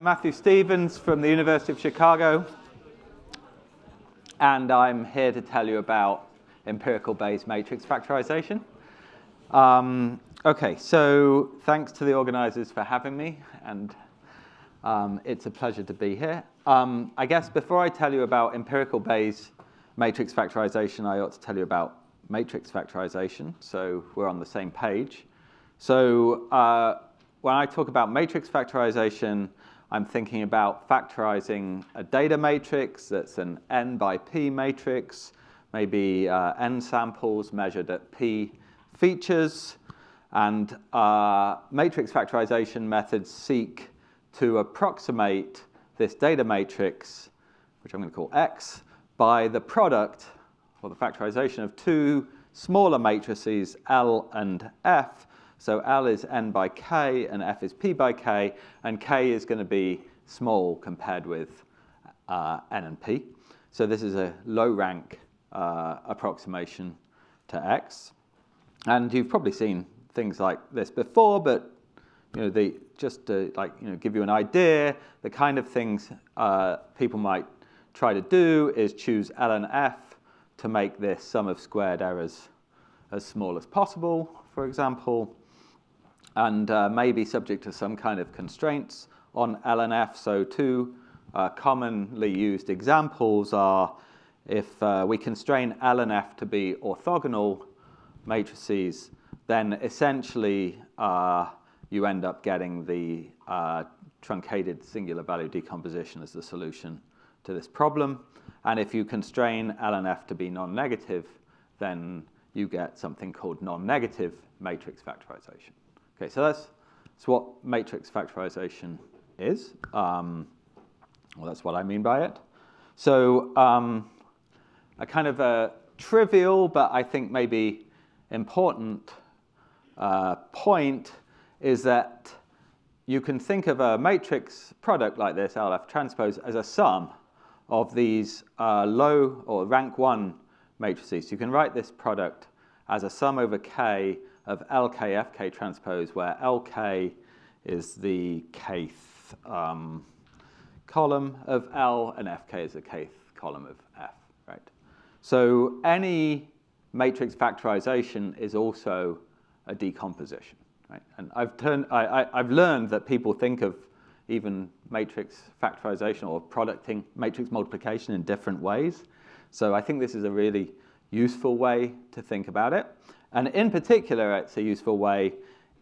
Matthew Stevens from the University of Chicago, and I'm here to tell you about empirical Bayes matrix factorization. Okay, so thanks to the organizers for having me, and it's a pleasure to be here. I guess before I tell you about empirical Bayes matrix factorization, I ought to tell you about matrix factorization, so we're on the same page. So when I talk about matrix factorization, I'm thinking about factorizing a data matrix that's an n by p matrix, maybe n samples measured at p features. And matrix factorization methods seek to approximate this data matrix, which I'm going to call X, by the product, or the factorization of two smaller matrices, L and F. So L is n by k, and F is p by k, and k is going to be small compared with n and p. So this is a low-rank approximation to X. And you've probably seen things like this before, but just to give you an idea, the kind of things people might try to do is choose L and F to make this sum of squared errors as small as possible, for example, and maybe subject to some kind of constraints on L and F. So two commonly used examples are if we constrain L and F to be orthogonal matrices, then essentially you end up getting the truncated singular value decomposition as the solution to this problem. And if you constrain L and F to be non-negative, then you get something called non-negative matrix factorization. Okay, so that's what matrix factorization is. Well, that's what I mean by it. So a kind of a trivial, but I think maybe important point is that you can think of a matrix product like this, LF transpose, as a sum of these low or rank 1 matrices. You can write this product as a sum over K of LK FK transpose, where LK is the kth column of L, and FK is the kth column of F, right? So any matrix factorization is also a decomposition, right? And I've learned that people think of even matrix factorization or producting matrix multiplication in different ways. So I think this is a really useful way to think about it. And in particular, it's a useful way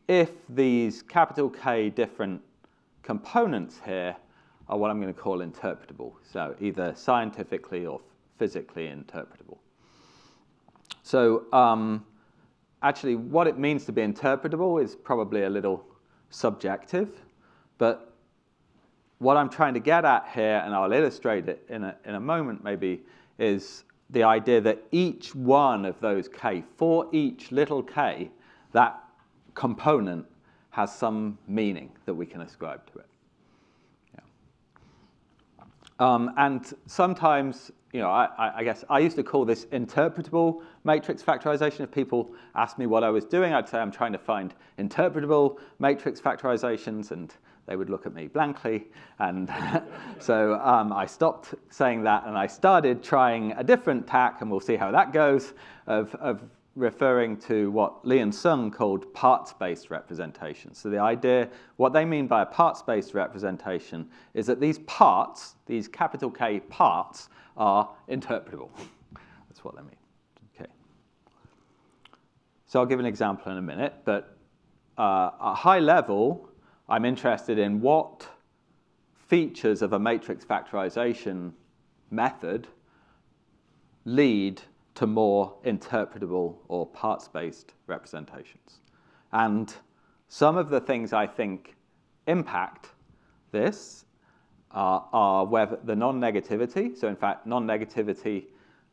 if these capital K different components here are what I'm going to call interpretable. So either scientifically or physically interpretable. So actually, what it means to be interpretable is probably a little subjective. But what I'm trying to get at here, and I'll illustrate it in a moment maybe, is the idea that each one of those K, for each little k, that component has some meaning that we can ascribe to it. Yeah. And sometimes, I guess I used to call this interpretable matrix factorization. If people asked me what I was doing, I'd say I'm trying to find interpretable matrix factorizations, and they would look at me blankly. And so I stopped saying that, and I started trying a different tack, and we'll see how that goes, of referring to what Li and Sung called parts-based representation. So the idea, what they mean by a parts-based representation is that these parts, these capital K parts, are interpretable. That's what they mean. Okay. So I'll give an example in a minute, but at high level, I'm interested in what features of a matrix factorization method lead to more interpretable or parts-based representations. And some of the things I think impact this are whether the non-negativity. So in fact, non-negativity,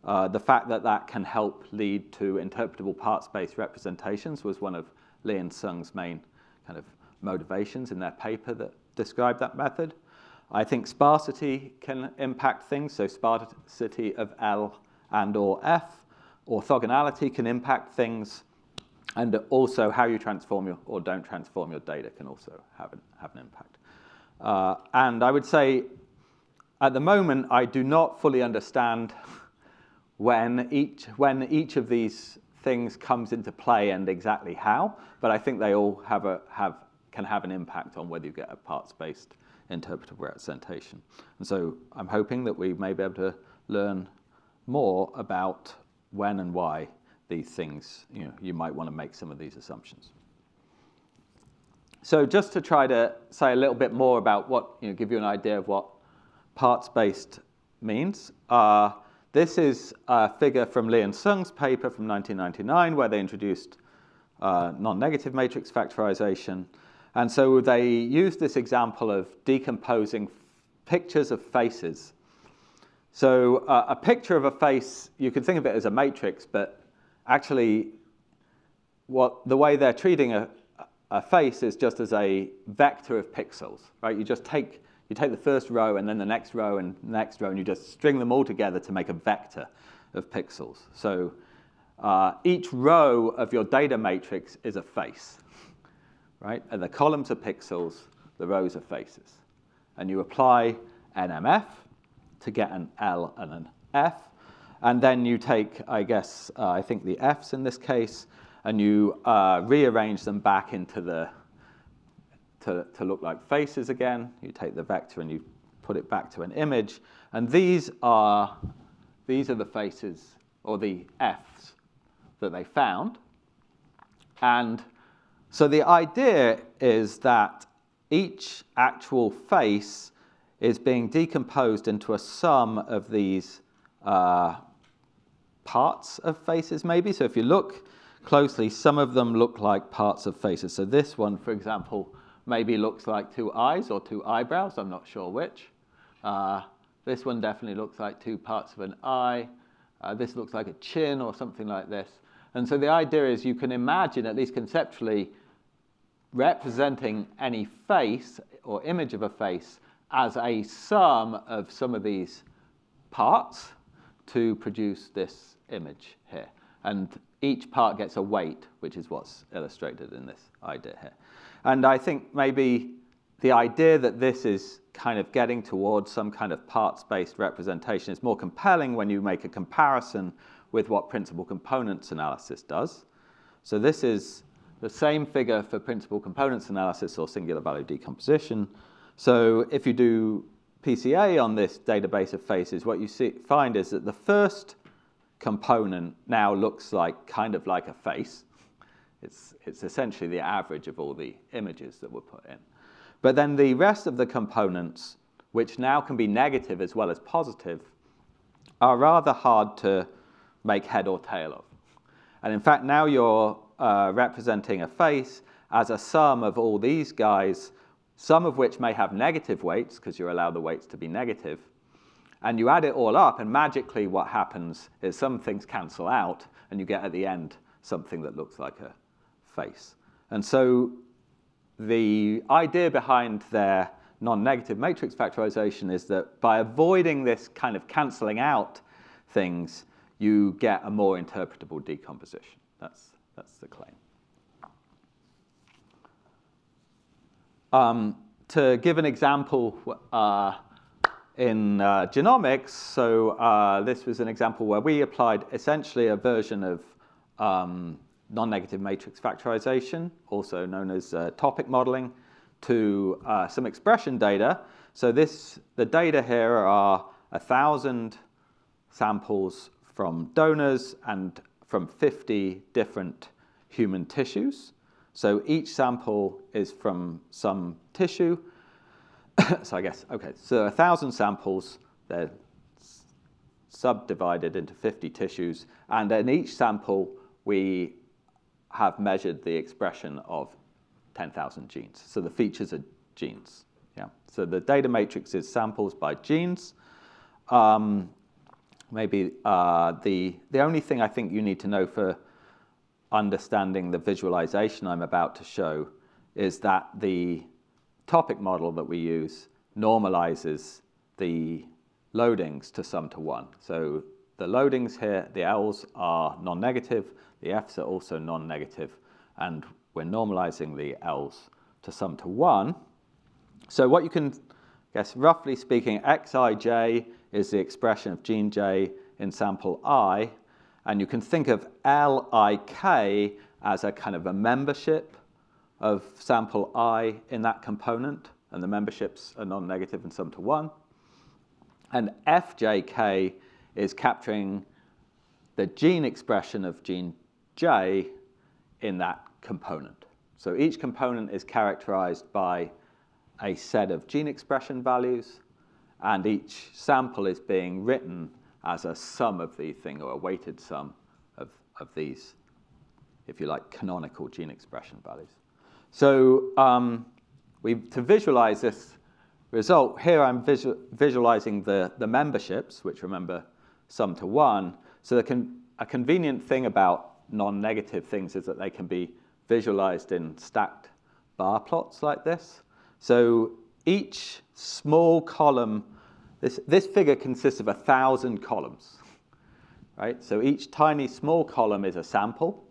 the fact that that can help lead to interpretable parts-based representations was one of Li and Sung's main kind of motivations in their paper that described that method. I think sparsity can impact things, so sparsity of L and or F. Orthogonality can impact things, and also how you transform or don't transform your data can also have an impact. And I would say, at the moment, I do not fully understand when each of these things comes into play and exactly how, but I think they all can have an impact on whether you get a parts-based interpretive representation. And so I'm hoping that we may be able to learn more about when and why these things, you might want to make some of these assumptions. So just to try to say a little bit more about what, give you an idea of what parts-based means. This is a figure from Li and Sung's paper from 1999, where they introduced non-negative matrix factorization. And so they used this example of decomposing pictures of faces. So a picture of a face, you could think of it as a matrix, but actually the way they're treating a face is just as a vector of pixels, right? You take the first row and then the next row and the next row, and you just string them all together to make a vector of pixels. So each row of your data matrix is a face, right? And the columns are pixels, the rows are faces. And you apply NMF to get an L and an F. And then you take, I think the Fs in this case, and you rearrange them back into to look like faces again. You take the vector and you put it back to an image. And these are the faces, or the Fs, that they found. And so the idea is that each actual face is being decomposed into a sum of these parts of faces, maybe. So if you look closely, some of them look like parts of faces. So this one, for example, maybe looks like two eyes or two eyebrows. I'm not sure which. This one definitely looks like two parts of an eye. This looks like a chin or something like this. And so the idea is you can imagine, at least conceptually, representing any face or image of a face as a sum of some of these parts to produce this image here. And each part gets a weight, which is what's illustrated in this idea here. And I think maybe the idea that this is kind of getting towards some kind of parts-based representation is more compelling when you make a comparison with what principal components analysis does. So this is the same figure for principal components analysis or singular value decomposition. So if you do PCA on this database of faces, what you find is that the first component now looks kind of like a face. It's essentially the average of all the images that were put in. But then the rest of the components, which now can be negative as well as positive, are rather hard to make head or tail of. And in fact, now you're representing a face as a sum of all these guys, some of which may have negative weights, because you allow the weights to be negative. And you add it all up, and magically what happens is some things cancel out, and you get at the end something that looks like a face. And so the idea behind their non-negative matrix factorization is that by avoiding this kind of canceling out things, you get a more interpretable decomposition. That's the claim. To give an example, in genomics, so this was an example where we applied essentially a version of non-negative matrix factorization, also known as topic modeling, to some expression data. So the data here are 1,000 samples from donors and from 50 different human tissues. So each sample is from some tissue. So I guess, okay, so 1,000 samples, they're subdivided into 50 tissues, and in each sample we have measured the expression of 10,000 genes. So the features are genes. Yeah. So the data matrix is samples by genes. Maybe the only thing I think you need to know for understanding the visualization I'm about to show is that the topic model that we use normalizes the loadings to sum to 1. So the loadings here, the L's are non-negative, the F's are also non-negative, and we're normalizing the L's to sum to 1. So what you can guess, roughly speaking, Xij is the expression of gene J in sample I, and you can think of Lik as a kind of a membership of sample I in that component, and the memberships are non-negative and sum to 1. And Fjk is capturing the gene expression of gene J in that component. So each component is characterized by a set of gene expression values, and each sample is being written as a sum of these things, or a weighted sum of these, if you like, canonical gene expression values. So to visualize this result, here I'm visualizing the memberships, which remember sum to 1. So a convenient thing about non-negative things is that they can be visualized in stacked bar plots like this. So each small column, this figure consists of 1,000 columns, right? So each tiny small column is a sample,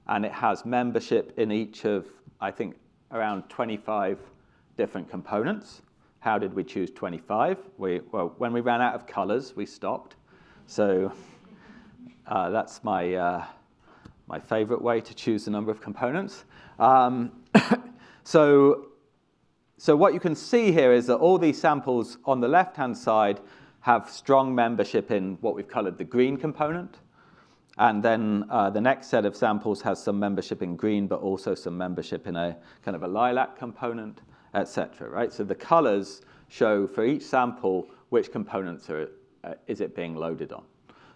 and it has membership in each of, I think, around 25 different components. How did we choose 25? Well, when we ran out of colors, we stopped. So that's my favorite way to choose the number of components. So what you can see here is that all these samples on the left-hand side have strong membership in what we've colored the green component. And then the next set of samples has some membership in green, but also some membership in a kind of a lilac component, et cetera, right? So the colors show for each sample which components is it being loaded on.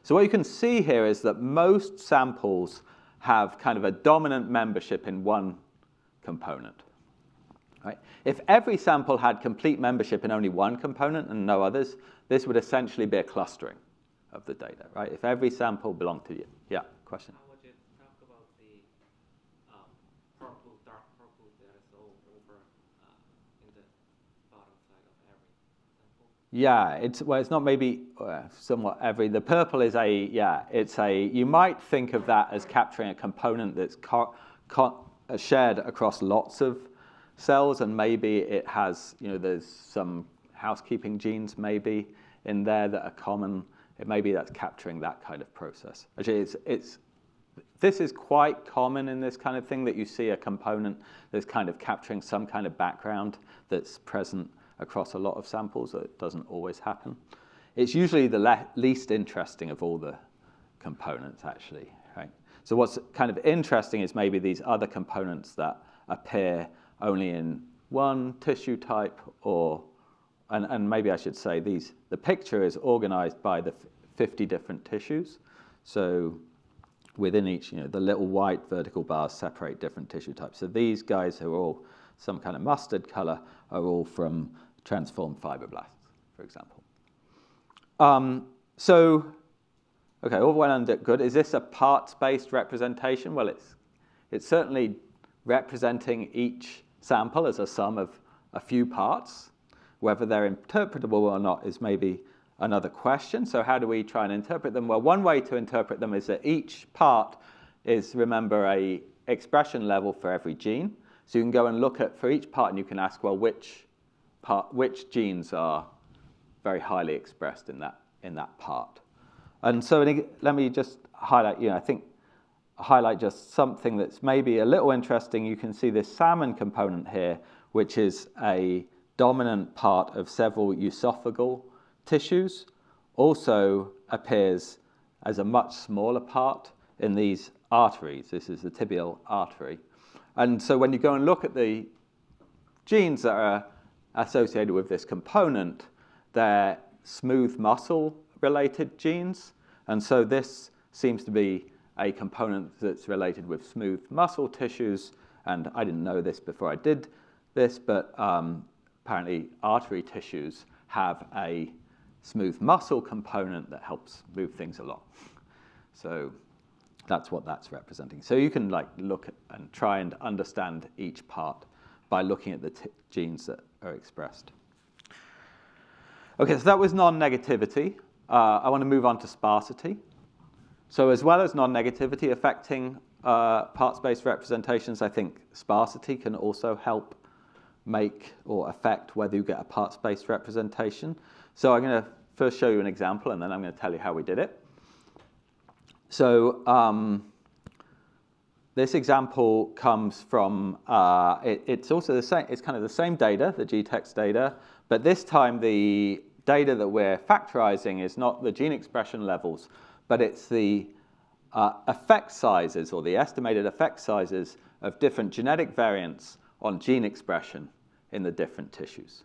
So what you can see here is that most samples have kind of a dominant membership in one component. Right? If every sample had complete membership in only one component and no others, this would essentially be a clustering of the data, right? If every sample belonged to you. Yeah, question? How would you talk about the purple, dark purple that is all over in the bottom side of every sample? Yeah, it's not maybe somewhat every. The purple is you might think of that as capturing a component that's shared across lots of cells, and maybe it has, there's some housekeeping genes maybe in there that are common. Maybe that's capturing that kind of process. Actually, this is quite common in this kind of thing, that you see a component that's kind of capturing some kind of background that's present across a lot of samples. That doesn't always happen. It's usually the least interesting of all the components, actually, right? So what's kind of interesting is maybe these other components that appear only in one tissue type, and maybe I should say the picture is organized by the 50 different tissues. So within each, the little white vertical bars separate different tissue types. So these guys who are all some kind of mustard color are all from transformed fibroblasts, for example. Okay, all well and good. Is this a parts-based representation? Well, it's certainly representing each sample as a sum of a few parts. Whether they're interpretable or not is maybe another question. So how do we try and interpret them? Well, one way to interpret them is that each part is, remember, a expression level for every gene. So you can go and look at, for each part, and you can ask, well, which genes are very highly expressed in that part. And so let me just highlight, highlight just something that's maybe a little interesting. You can see this salmon component here, which is a dominant part of several esophageal tissues, also appears as a much smaller part in these arteries. This is the tibial artery. And so when you go and look at the genes that are associated with this component, they're smooth muscle related genes. And so this seems to be a component that's related with smooth muscle tissues. And I didn't know this before I did this, but apparently artery tissues have a smooth muscle component that helps move things along. So that's what that's representing. So you can look at and try and understand each part by looking at the genes that are expressed. Okay, so that was non-negativity. I want to move on to sparsity. So as well as non-negativity affecting parts-based representations, I think sparsity can also help make or affect whether you get a parts-based representation. So I'm going to first show you an example, and then I'm going to tell you how we did it. So this example comes from, it's also the same, it's kind of the same data, the GTEx data, but this time the data that we're factorizing is not the gene expression levels, but it's the effect sizes, or the estimated effect sizes of different genetic variants on gene expression in the different tissues.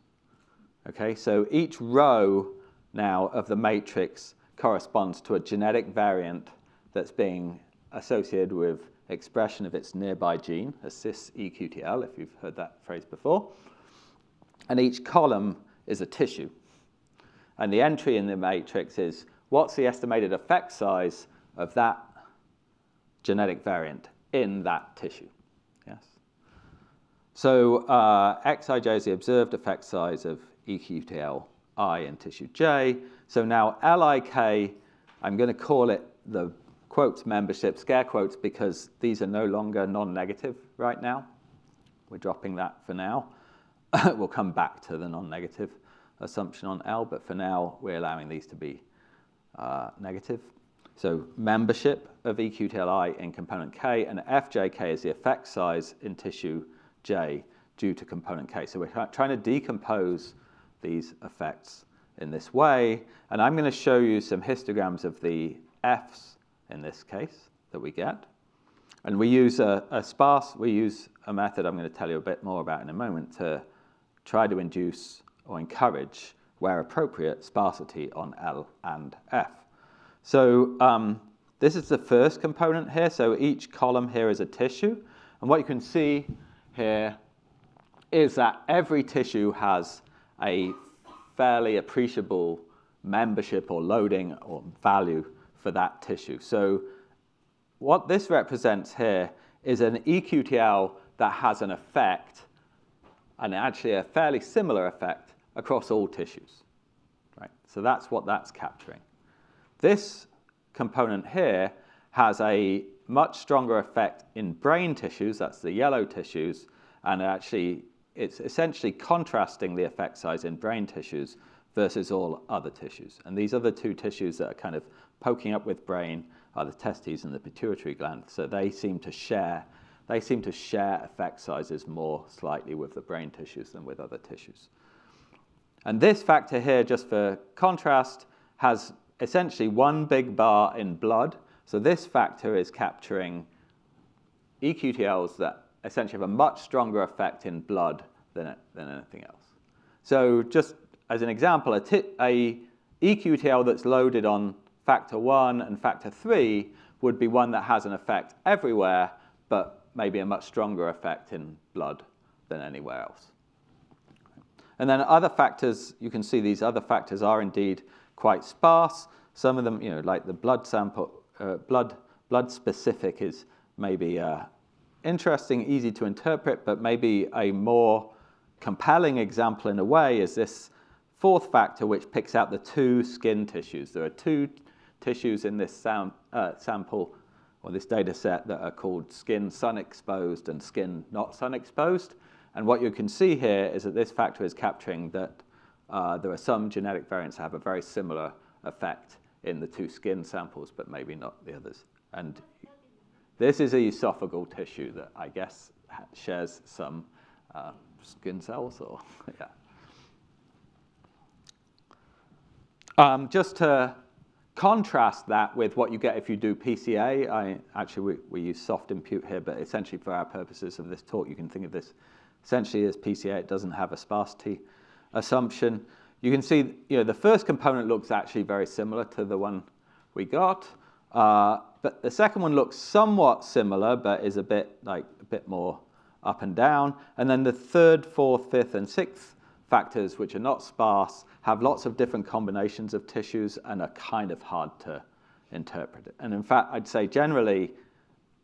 Okay, so each row now of the matrix corresponds to a genetic variant that's being associated with expression of its nearby gene, a cis-EQTL, if you've heard that phrase before. And each column is a tissue. And the entry in the matrix is, what's the estimated effect size of that genetic variant in that tissue? Yes. So Xij is the observed effect size of EQTL-I in tissue J. So now LIK, I'm going to call it the quotes membership, scare quotes, because these are no longer non-negative right now. We're dropping that for now. We'll come back to the non-negative assumption on L, but for now, we're allowing these to be negative. So membership of EQTL-I in component K, and FJK is the effect size in tissue J due to component K. So we're trying to decompose these effects in this way, and I'm going to show you some histograms of the Fs in this case that we get. And we use a method I'm going to tell you a bit more about in a moment to try to induce or encourage, where appropriate, sparsity on L and F. So this is the first component here. So each column here is a tissue. And what you can see here is that every tissue has a fairly appreciable membership or loading or value for that tissue. So what this represents here is an EQTL that has an effect, and actually a fairly similar effect across all tissues. Right? So that's what that's capturing. This component here has a much stronger effect in brain tissues, that's the yellow tissues, and actually it's essentially contrasting the effect size in brain tissues versus all other tissues. And these other two tissues that are kind of poking up with brain are the testes and the pituitary gland. So they seem to share effect sizes more slightly with the brain tissues than with other tissues. And this factor here, just for contrast, has essentially one big bar in blood. So this factor is capturing EQTLs that essentially have a much stronger effect in blood than anything else. So just as an example, a EQTL that's loaded on factor 1 and factor 3 would be one that has an effect everywhere, but maybe a much stronger effect in blood than anywhere else. And then other factors, you can see these other factors are indeed quite sparse. Some of them, like the blood sample, blood specific is maybe interesting, easy to interpret, but maybe a more compelling example in a way is this fourth factor, which picks out the two skin tissues. There are two tissues in this sample, or this data set, that are called skin sun-exposed and skin not sun-exposed. And what you can see here is that this factor is capturing that there are some genetic variants that have a very similar effect in the two skin samples, but maybe not the others. And this is a esophageal tissue that I guess shares some skin cells, or yeah. Just to contrast that with what you get if you do PCA, we use soft impute here, but essentially for our purposes of this talk, you can think of this essentially as PCA. It doesn't have a sparsity assumption. You can see, the first component looks actually very similar to the one we got, but the second one looks somewhat similar, but is a bit more up and down. And then the third, fourth, fifth, and sixth factors, which are not sparse, have lots of different combinations of tissues and are kind of hard to interpret. And in fact, I'd say generally,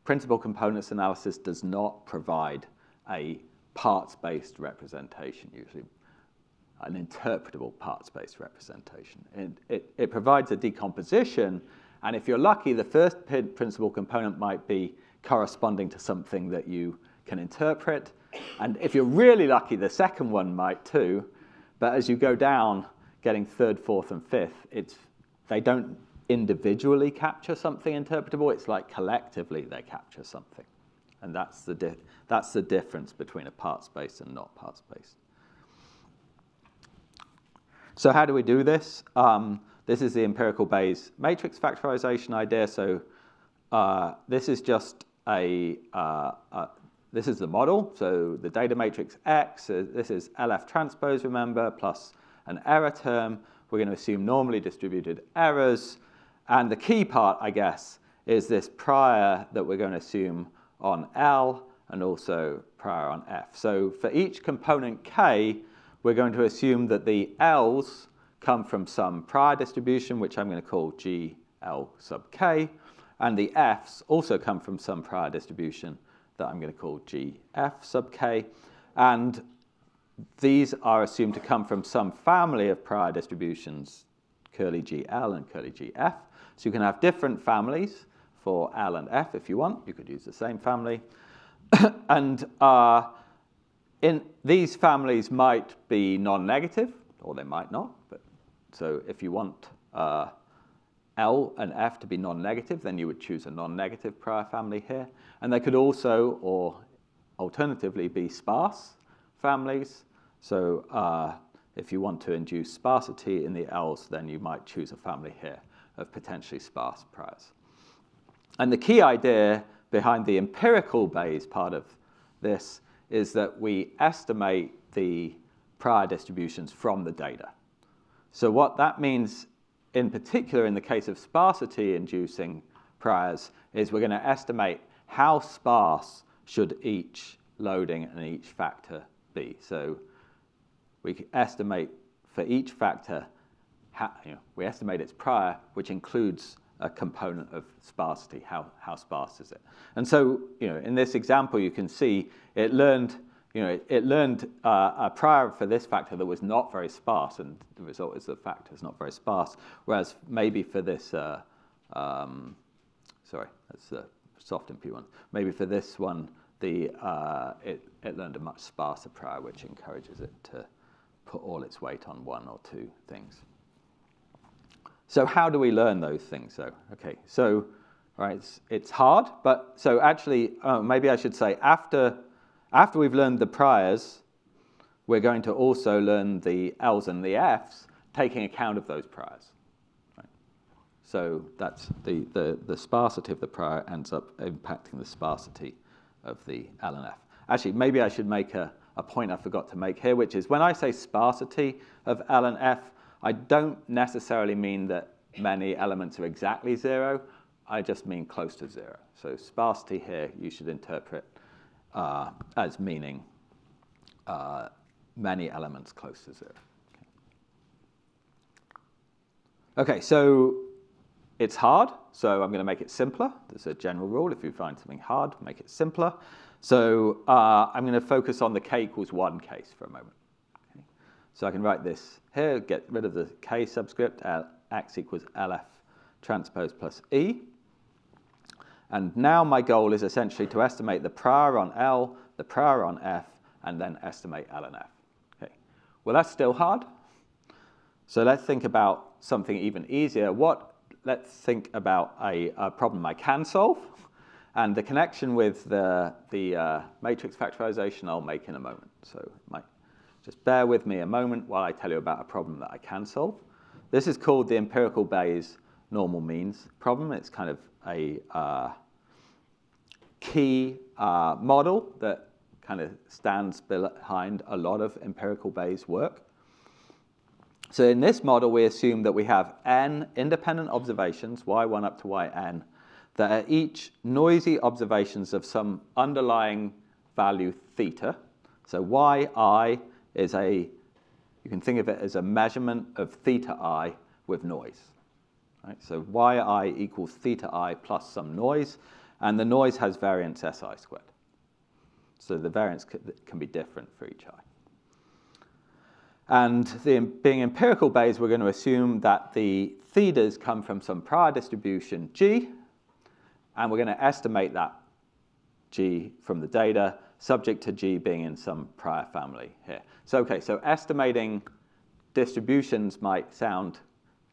principal components analysis does not provide a parts-based representation, usually an interpretable parts-based representation. It provides a decomposition, and if you're lucky, the first principal component might be corresponding to something that you can interpret, And if you're really lucky, the second one might too. But as you go down, getting third, fourth, and fifth, they don't individually capture something interpretable. It's like collectively they capture something. And that's the difference between a part space and not part space. So how do we do this? This is the empirical Bayes matrix factorization idea. So this is just this is the model. So the data matrix X, this is LF transpose, remember, plus an error term. We're going to assume normally distributed errors. And the key part, I guess, is this prior that we're going to assume on L and also prior on F. So for each component K, we're going to assume that the L's come from some prior distribution, which I'm going to call GL sub K, and the F's also come from some prior distribution that I'm going to call GF sub K. And these are assumed to come from some family of prior distributions, curly GL and curly GF. So you can have different families for L and F if you want. You could use the same family. And these families might be non-negative, or they might not. So if you want L and F to be non-negative, then you would choose a non-negative prior family here. And they could also, or alternatively, be sparse families. So if you want to induce sparsity in the L's, then you might choose a family here of potentially sparse priors. And the key idea behind the empirical Bayes part of this is that we estimate the prior distributions from the data. So what that means, in particular in the case of sparsity-inducing priors, is we're going to estimate how sparse should each loading and each factor be. So we estimate for each factor, we estimate its prior, which includes a component of sparsity. How sparse is it? And so, in this example, you can see it learned a prior for this factor that was not very sparse, and the result is the factor is not very sparse. Whereas maybe for this, sorry, that's the soft MP one. Maybe for this one, it learned a much sparser prior, which encourages it to put all its weight on one or two things. So how do we learn those things, though? Okay, so it's hard, but so actually, maybe I should say after we've learned the priors, we're going to also learn the L's and the F's, taking account of those priors. Right? So that's the sparsity of the prior ends up impacting the sparsity of the L and F. Actually, maybe I should make a point I forgot to make here, which is when I say sparsity of L and F, I don't necessarily mean that many elements are exactly 0. I just mean close to 0. So sparsity here you should interpret as meaning many elements close to 0. Okay, so it's hard, so I'm going to make it simpler. There's a general rule. If you find something hard, make it simpler. So I'm going to focus on the k equals 1 case for a moment. Okay. So I can write this here, get rid of the k subscript, x equals LF transpose plus E. And now my goal is essentially to estimate the prior on L, the prior on F, and then estimate L and F. Okay. Well, that's still hard. So let's think about something even easier. Let's think about a problem I can solve. And the connection with the matrix factorization I'll make in a moment. So just bear with me a moment while I tell you about a problem that I can solve. This is called the empirical Bayes normal means problem. It's kind of a key model that kind of stands behind a lot of empirical Bayes work. So in this model, we assume that we have n independent observations, y1 up to yn, that are each noisy observations of some underlying value theta. So yi is you can think of it as a measurement of theta I with noise. Right? So yi equals theta I plus some noise, and the noise has variance si squared. So the variance can be different for each I. And being empirical Bayes, we're going to assume that the thetas come from some prior distribution G, and we're going to estimate that G from the data subject to G being in some prior family here. So, okay, so estimating distributions might sound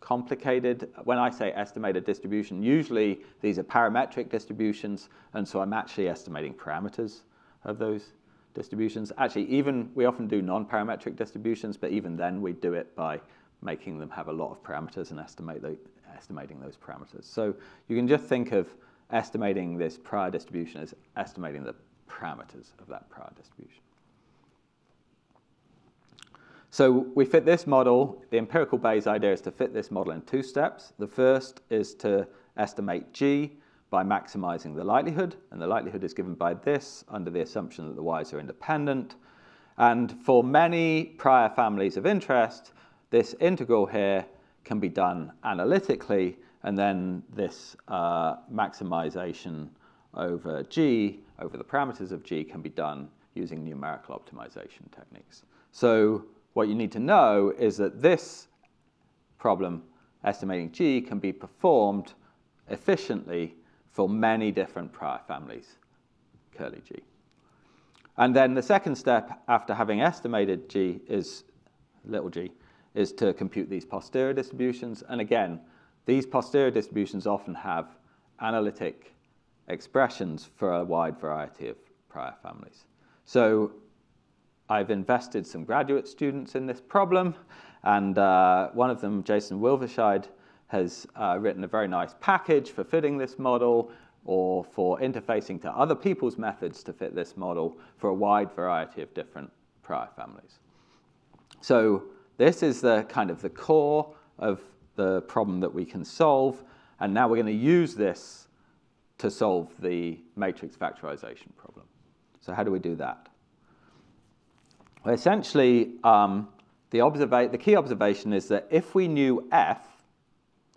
complicated. When I say estimated distribution, usually these are parametric distributions, and so I'm actually estimating parameters of those distributions. Actually, we often do non-parametric distributions, but even then we do it by making them have a lot of parameters and estimating those parameters. So you can just think of estimating this prior distribution as estimating the parameters of that prior distribution. So we fit this model. The empirical Bayes idea is to fit this model in 2 steps. The first is to estimate G by maximizing the likelihood, and the likelihood is given by this under the assumption that the y's are independent. And for many prior families of interest, this integral here can be done analytically, and then this maximization over G, over the parameters of G, can be done using numerical optimization techniques. So what you need to know is that this problem, estimating G, can be performed efficiently for many different prior families, curly G. And then the second step after having estimated G is, little g, is to compute these posterior distributions. And again, these posterior distributions often have analytic expressions for a wide variety of prior families. So I've invested some graduate students in this problem, and one of them, Jason Willwerscheid, has written a very nice package for fitting this model or for interfacing to other people's methods to fit this model for a wide variety of different prior families. So this is the kind of the core of the problem that we can solve, and now we're going to use this to solve the matrix factorization problem. So how do we do that? Well, essentially, the key observation is that if we knew F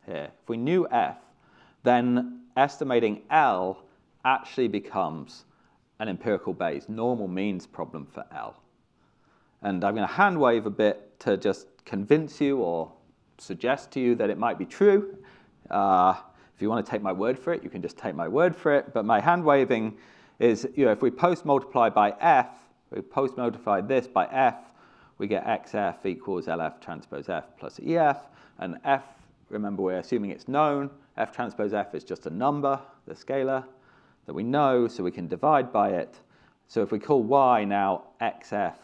here, if we knew F, then estimating L actually becomes an empirical Bayes normal means problem for L. And I'm going to hand wave a bit to just convince you or suggest to you that it might be true. If you want to take my word for it, you can just take my word for it. But my hand waving is, if we post-multiply by F, we post-multiply this by F, we get XF equals LF transpose F plus EF. And F, remember, we're assuming it's known. F transpose F is just a number, the scalar, that we know, so we can divide by it. So if we call Y now XF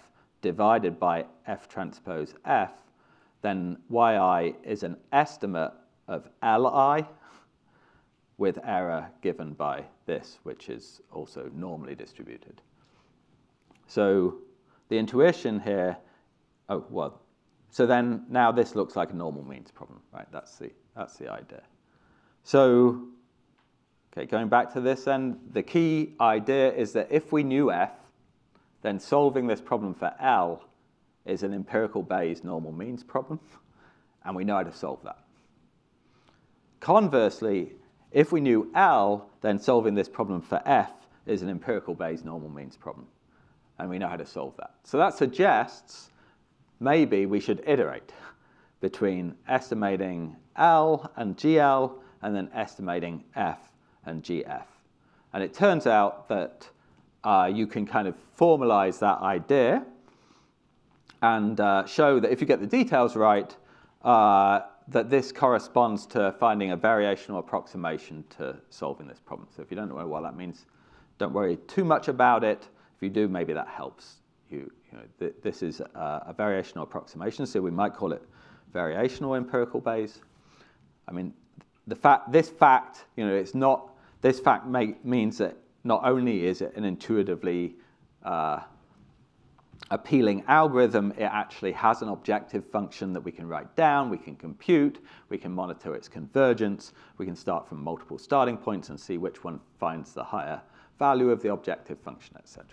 divided by F transpose F, then YI is an estimate of LI with error given by this, which is also normally distributed. So the intuition here, so then now this looks like a normal means problem, right? That's the idea. So, okay, going back to this then, the key idea is that if we knew F, then solving this problem for L is an empirical Bayes normal means problem, and we know how to solve that. Conversely, if we knew L, then solving this problem for F is an empirical Bayes normal means problem, and we know how to solve that. So that suggests maybe we should iterate between estimating L and GL and then estimating F and GF. And it turns out that you can kind of formalize that idea and show that if you get the details right, that this corresponds to finding a variational approximation to solving this problem. So if you don't know what that means, don't worry too much about it. If you do, maybe that helps you. This is a variational approximation, so we might call it variational empirical Bayes. I mean, this fact means that not only is it an intuitively appealing algorithm, it actually has an objective function that we can write down, we can compute, we can monitor its convergence, we can start from multiple starting points and see which one finds the higher value of the objective function, etc.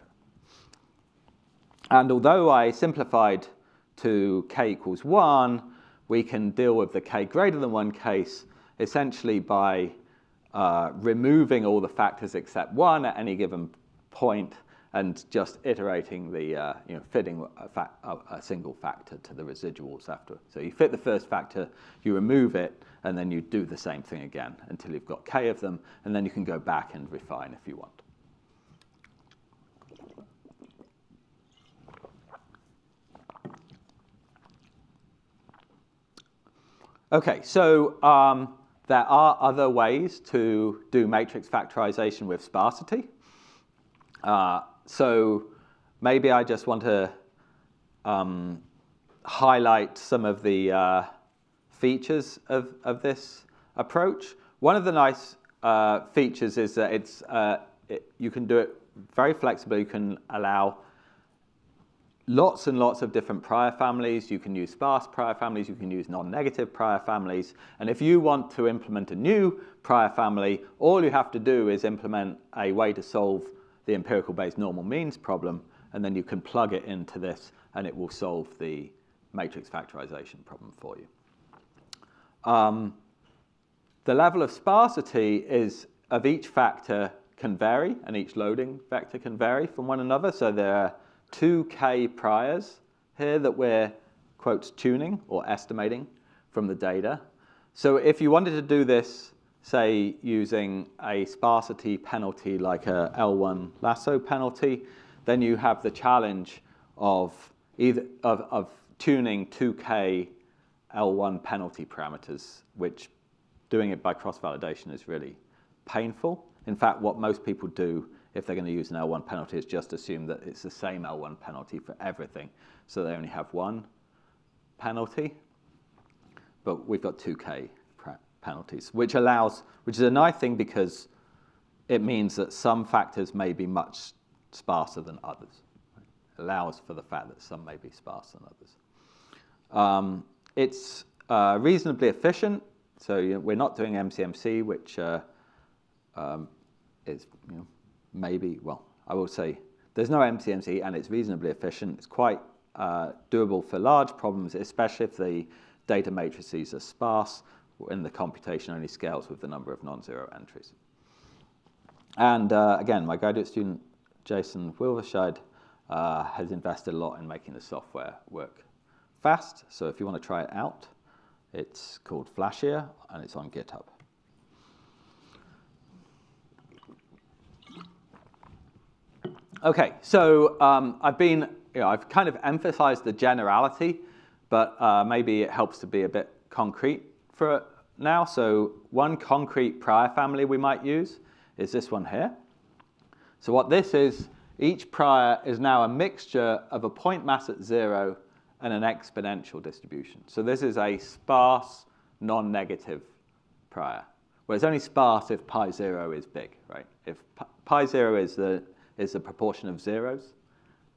And although I simplified to k equals 1, we can deal with the k greater than 1 case essentially by removing all the factors except 1 at any given point and just iterating the, fitting a single factor to the residuals after. So you fit the first factor, you remove it, and then you do the same thing again until you've got k of them, and then you can go back and refine if you want. Okay, so there are other ways to do matrix factorization with sparsity. So maybe I just want to highlight some of the features of this approach. One of the nice features is that you can do it very flexibly. You can allow lots and lots of different prior families. You can use sparse prior families. You can use non-negative prior families. And if you want to implement a new prior family, all you have to do is implement a way to solve the empirical Bayes normal means problem, and then you can plug it into this, and it will solve the matrix factorization problem for you. The level of sparsity is of each factor can vary, and each loading vector can vary from one another. So there are 2K priors here that we're, quotes, tuning or estimating from the data. So if you wanted to do this, say, using a sparsity penalty like a L1 lasso penalty, then you have the challenge of tuning 2K L1 penalty parameters, which doing it by cross-validation is really painful. In fact, what most people do if they're going to use an L1 penalty is just assume that it's the same L1 penalty for everything. So they only have one penalty. But we've got 2K penalties, which is a nice thing because it means that some factors may be much sparser than others. It allows for the fact that some may be sparser than others. It's reasonably efficient. So we're not doing MCMC, which is maybe, well, I will say there's no MCMC, and it's reasonably efficient. It's quite doable for large problems, especially if the data matrices are sparse and the computation only scales with the number of non-zero entries. And again, my graduate student, Jason Willwerscheid, has invested a lot in making the software work fast. So if you want to try it out, it's called Flashier, and it's on GitHub. Okay, so I've kind of emphasized the generality, but maybe it helps to be a bit concrete for now. So one concrete prior family we might use is this one here. So what this is, each prior is now a mixture of a point mass at 0 and an exponential distribution. So this is a sparse, non-negative prior. Well, it's only sparse if pi 0 is big, right? If pi 0 is the proportion of zeros,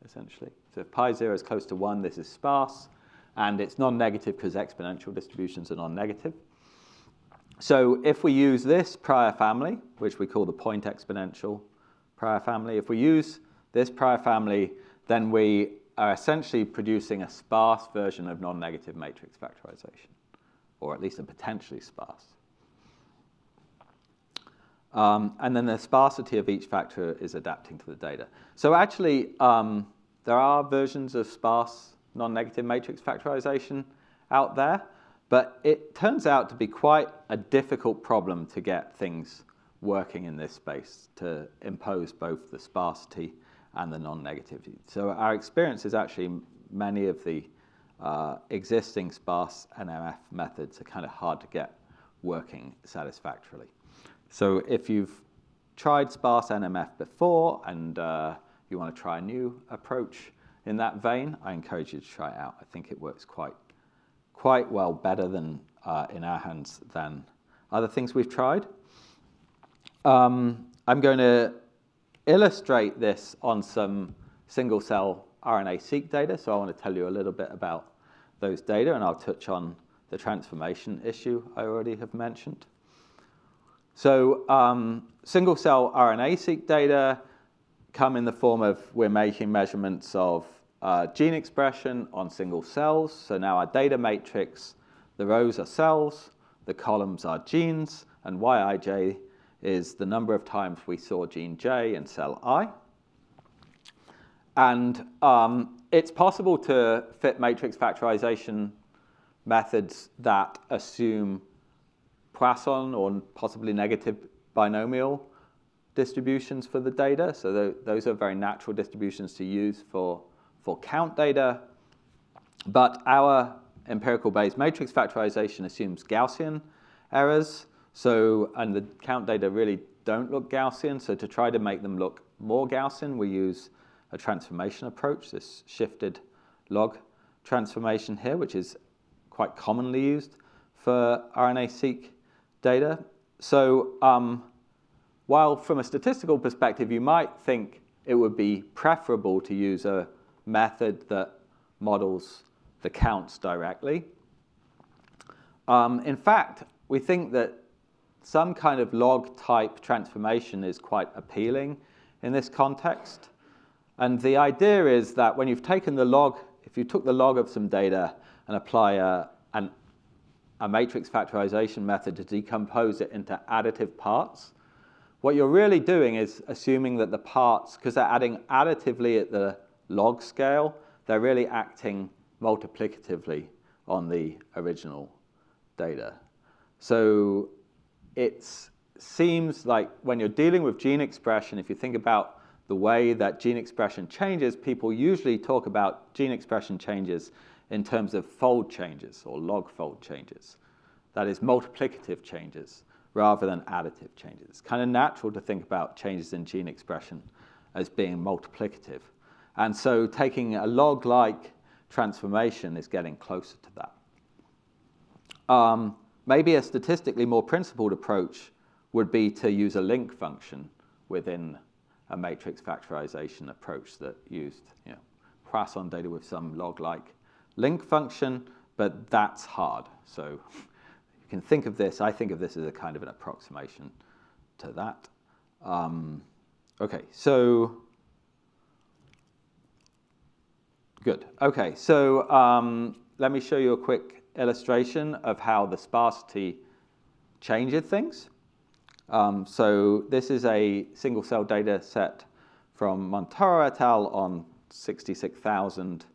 essentially. So if pi 0 is close to 1, this is sparse. And it's non-negative because exponential distributions are non-negative. So if we use this prior family, which we call the point exponential prior family, if we use this prior family, then we are essentially producing a sparse version of non-negative matrix factorization, or at least a potentially sparse. And then the sparsity of each factor is adapting to the data. So actually, there are versions of sparse non-negative matrix factorization out there, but it turns out to be quite a difficult problem to get things working in this space, to impose both the sparsity and the non-negativity. So our experience is actually many of the existing sparse NMF methods are kind of hard to get working satisfactorily. So if you've tried sparse NMF before and you want to try a new approach in that vein, I encourage you to try it out. I think it works quite well, better than in our hands than other things we've tried. I'm going to illustrate this on some single-cell RNA-seq data, so I want to tell you a little bit about those data, and I'll touch on the transformation issue I already have mentioned. So single-cell RNA-seq data come in the form of we're making measurements of gene expression on single cells. So now our data matrix, the rows are cells, the columns are genes, and Yij is the number of times we saw gene J in cell I. And it's possible to fit matrix factorization methods that assume Poisson or possibly negative binomial distributions for the data. So those are very natural distributions to use for count data. But our empirical Bayes matrix factorization assumes Gaussian errors. So, and the count data really don't look Gaussian. So to try to make them look more Gaussian, we use a transformation approach, this shifted log transformation here, which is quite commonly used for RNA-seq data. So while from a statistical perspective, you might think it would be preferable to use a method that models the counts directly, in fact, we think that some kind of log-type transformation is quite appealing in this context. And the idea is that when you've taken the log, if you took the log of some data and apply a matrix factorization method to decompose it into additive parts, what you're really doing is assuming that the parts, because they're adding additively at the log scale, they're really acting multiplicatively on the original data. So it seems like when you're dealing with gene expression, if you think about the way that gene expression changes, people usually talk about gene expression changes in terms of fold changes or log fold changes. That is multiplicative changes rather than additive changes. It's kind of natural to think about changes in gene expression as being multiplicative. And so taking a log-like transformation is getting closer to that. Maybe a statistically more principled approach would be to use a link function within a matrix factorization approach that used Poisson data with some log-like link function, but that's hard. So you can think of this, I think of this as a kind of an approximation to that. Okay, so good. Okay, so let me show you a quick illustration of how the sparsity changes things. So this is a single-cell data set from Montoro et al. On 66,000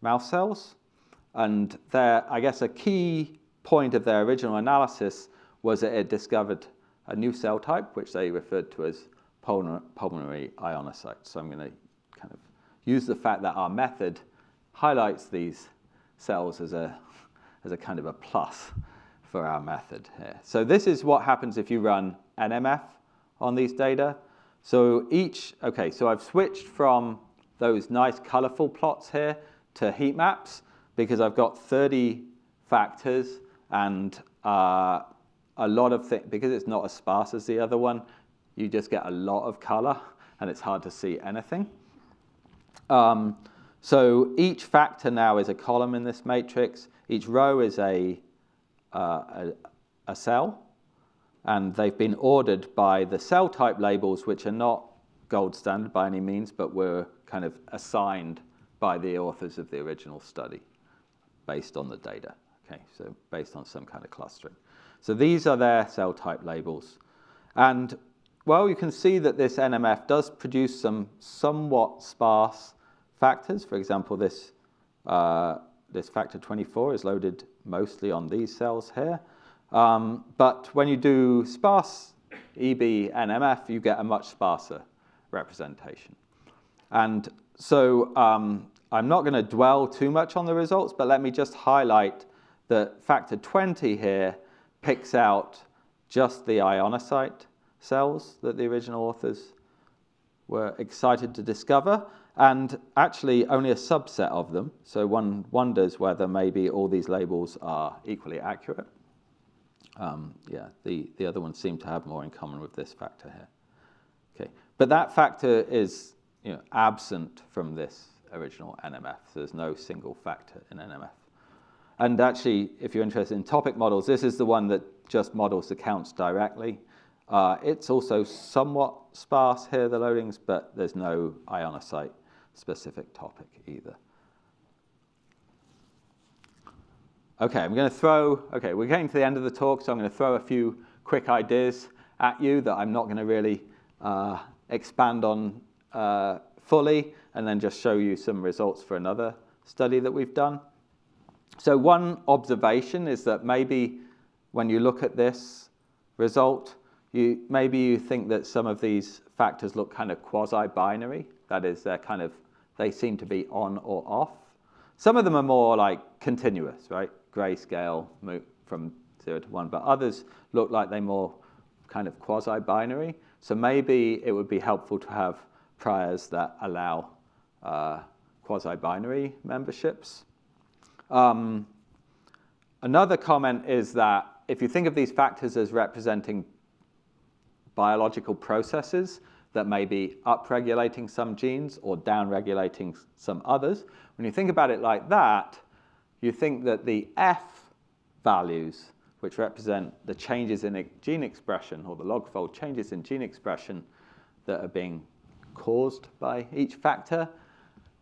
mouse cells. And I guess a key point of their original analysis was that it discovered a new cell type, which they referred to as pulmonary ionocytes. So I'm going to kind of use the fact that our method highlights these cells as a kind of a plus for our method here. So this is what happens if you run NMF on these data. So so I've switched from those nice colorful plots here to heat maps because I've got 30 factors and a lot of things, because it's not as sparse as the other one, you just get a lot of color and it's hard to see anything. So each factor now is a column in this matrix. Each row is a cell, and they've been ordered by the cell type labels, which are not gold standard by any means, but were kind of assigned by the authors of the original study based on the data. Okay, so based on some kind of clustering. So these are their cell type labels. And, well, you can see that this NMF does produce some somewhat sparse factors. For example, this factor 24 is loaded mostly on these cells here. But when you do sparse EB NMF, you get a much sparser representation. And so I'm not going to dwell too much on the results, but let me just highlight that factor 20 here picks out just the ionocyte cells that the original authors were excited to discover, and actually only a subset of them. So one wonders whether maybe all these labels are equally accurate. Yeah, the other ones seem to have more in common with this factor here. Okay, but that factor is absent from this original NMF. So there's no single factor in NMF. And actually, if you're interested in topic models, this is the one that just models the counts directly. It's also somewhat sparse here, the loadings, but there's no ionocyte-specific topic either. Okay, we're getting to the end of the talk, so I'm going to throw a few quick ideas at you that I'm not going to really expand on fully, and then just show you some results for another study that we've done. So one observation is that maybe when you look at this result, maybe you think that some of these factors look kind of quasi-binary. That is, they seem to be on or off. Some of them are more like continuous, right? Grayscale from 0 to 1, but others look like they're more kind of quasi-binary. So maybe it would be helpful to have priors that allow quasi-binary memberships. Another comment is that if you think of these factors as representing biological processes that may be upregulating some genes or downregulating some others, when you think about it like that, you think that the F values, which represent the changes in gene expression or the log-fold changes in gene expression that are being caused by each factor,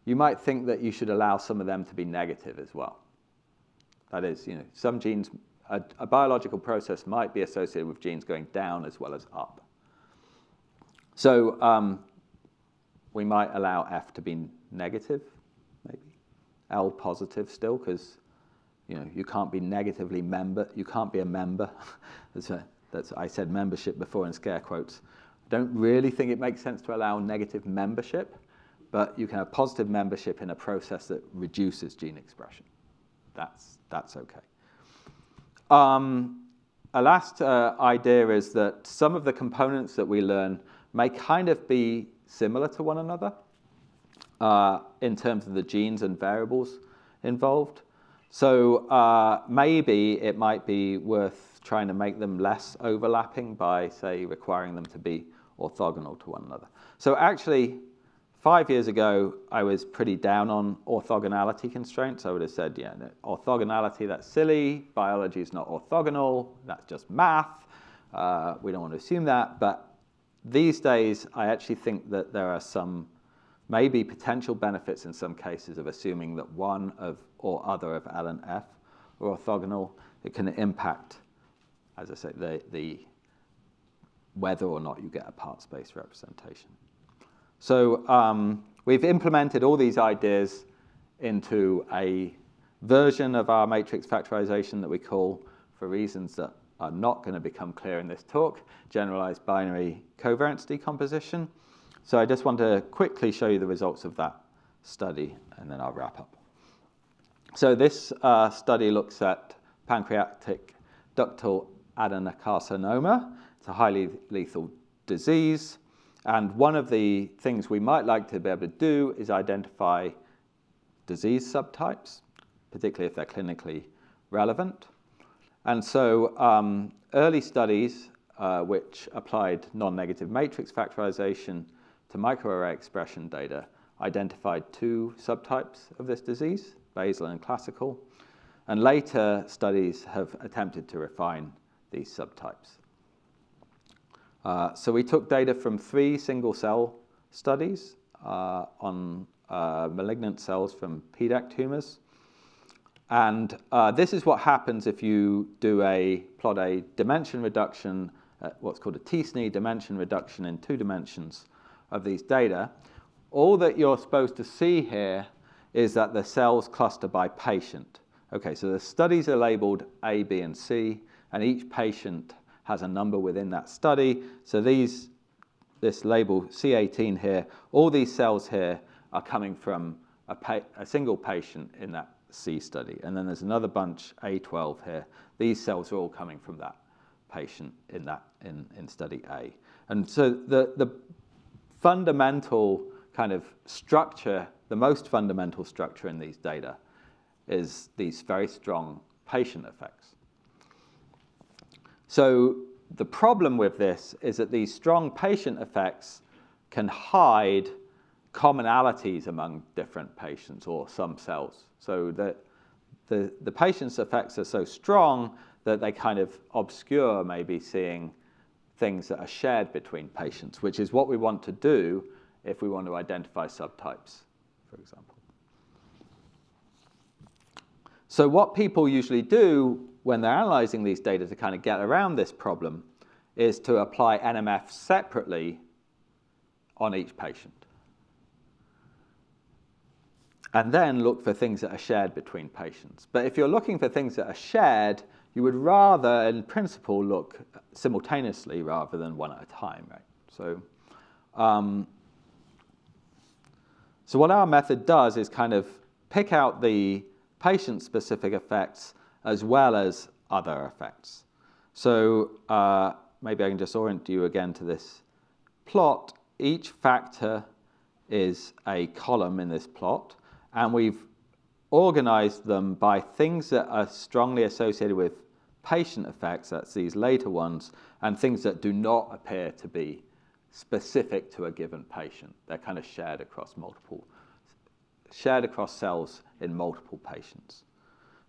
you might think that you should allow some of them to be negative as well. That is, some genes, a biological process might be associated with genes going down as well as up. So we might allow F to be negative, maybe. L positive still, because you can't be negatively you can't be a member. I said membership before in scare quotes. I don't really think it makes sense to allow negative membership, but you can have positive membership in a process that reduces gene expression. That's okay. A last idea is that some of the components that we learn may kind of be similar to one another in terms of the genes and variables involved. So maybe it might be worth trying to make them less overlapping by, say, requiring them to be orthogonal to one another. So actually, 5 years ago, I was pretty down on orthogonality constraints. I would have said, yeah, no, orthogonality, that's silly. Biology is not orthogonal. That's just math. We don't want to assume that. But these days, I actually think that there are some maybe potential benefits in some cases of assuming that one of or other of L and F are orthogonal. It can impact, as I say, the whether or not you get a part space representation. So we've implemented all these ideas into a version of our matrix factorization that we call, for reasons that are not going to become clear in this talk, generalized binary covariance decomposition. So I just want to quickly show you the results of that study, and then I'll wrap up. So this study looks at pancreatic ductal adenocarcinoma. It's a highly lethal disease. And one of the things we might like to be able to do is identify disease subtypes, particularly if they're clinically relevant. And so early studies which applied non-negative matrix factorization to microarray expression data identified 2 subtypes of this disease, basal and classical. And later studies have attempted to refine these subtypes. So we took data from 3 single-cell studies on malignant cells from PDAC tumors. And this is what happens if you plot a dimension reduction, what's called a t-SNE dimension reduction in 2 dimensions of these data. All that you're supposed to see here is that the cells cluster by patient. Okay, so the studies are labeled A, B, and C, and each patient has a number within that study. So this label C18 here, all these cells here are coming from a single patient in that C study. And then there's another bunch, A12 here. These cells are all coming from that patient in study A. And so the fundamental kind of structure, the most fundamental structure in these data is these very strong patient effects. So the problem with this is that these strong patient effects can hide commonalities among different patients or some cells. So the patient's effects are so strong that they kind of obscure maybe seeing things that are shared between patients, which is what we want to do if we want to identify subtypes, for example. So what people usually do when they're analyzing these data to kind of get around this problem is to apply NMF separately on each patient. And then look for things that are shared between patients. But if you're looking for things that are shared, you would rather, in principle, look simultaneously rather than one at a time, right? So what our method does is kind of pick out the patient-specific effects as well as other effects. So maybe I can just orient you again to this plot. Each factor is a column in this plot, and we've organized them by things that are strongly associated with patient effects, that's these later ones, and things that do not appear to be specific to a given patient. They're kind of shared across cells in multiple patients.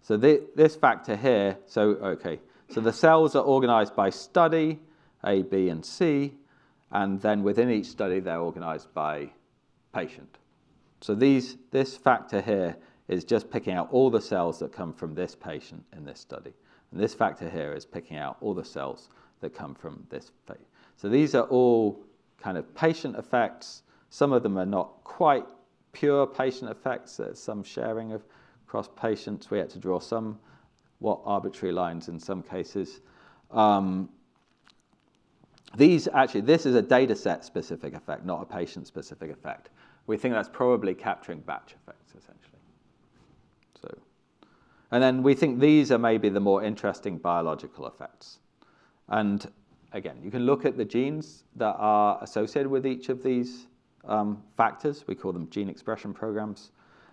So this factor here, so the cells are organized by study, A, B, and C, and then within each study they're organized by patient. So this factor here is just picking out all the cells that come from this patient in this study. And this factor here is picking out all the cells that come from this patient. So these are all kind of patient effects. Some of them are not quite pure patient effects. There's some sharing across patients. We had to draw somewhat arbitrary lines in some cases. This is a data set specific effect, not a patient specific effect. We think that's probably capturing batch effects, essentially. And then we think these are maybe the more interesting biological effects. And again, you can look at the genes that are associated with each of these factors. We call them gene expression programs.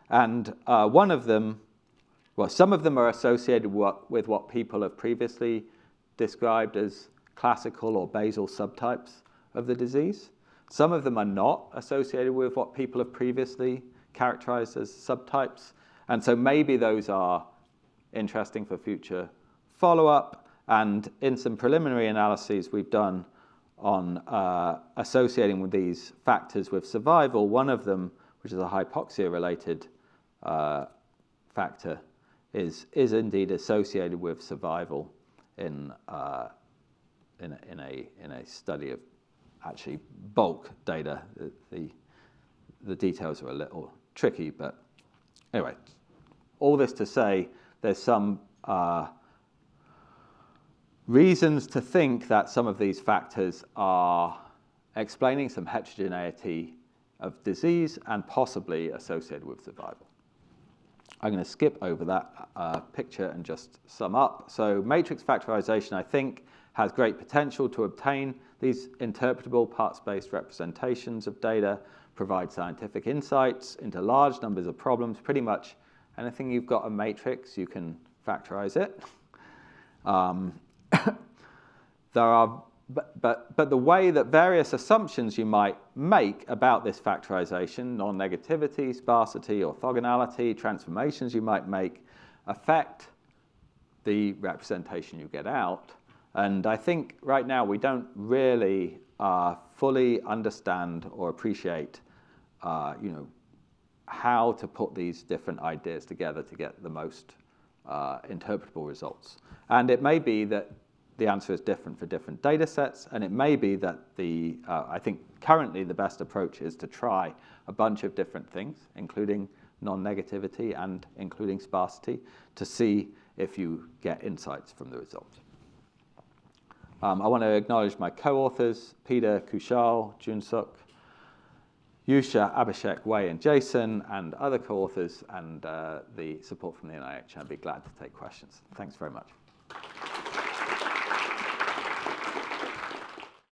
And one of them, well, some of them are associated with what people have previously described as classical or basal subtypes of the disease. Some of them are not associated with what people have previously characterized as subtypes. And so maybe those are interesting for future follow-up. And in some preliminary analyses we've done on associating with these factors with survival, one of them, which is a hypoxia-related factor, is indeed associated with survival in a study of actually bulk data. The details are a little tricky, but anyway, all this to say, there's some reasons to think that some of these factors are explaining some heterogeneity of disease and possibly associated with survival. I'm going to skip over that picture and just sum up. So matrix factorization, I think, has great potential to obtain these interpretable parts-based representations of data, provide scientific insights into large numbers of problems. Pretty much anything you've got a matrix, you can factorize it. But the way that various assumptions you might make about this factorization, non-negativity, sparsity, orthogonality, transformations you might make, affect the representation you get out. And I think right now we don't really fully understand or appreciate how to put these different ideas together to get the most interpretable results. And it may be that the answer is different for different data sets, and it may be that I think currently the best approach is to try a bunch of different things, including non-negativity and including sparsity, to see if you get insights from the results. I want to acknowledge my co-authors, Peter, Kushal, Junsuk, Yusha, Abhishek, Wei, and Jason, and other co-authors, and the support from the NIH. I'd be glad to take questions. Thanks very much.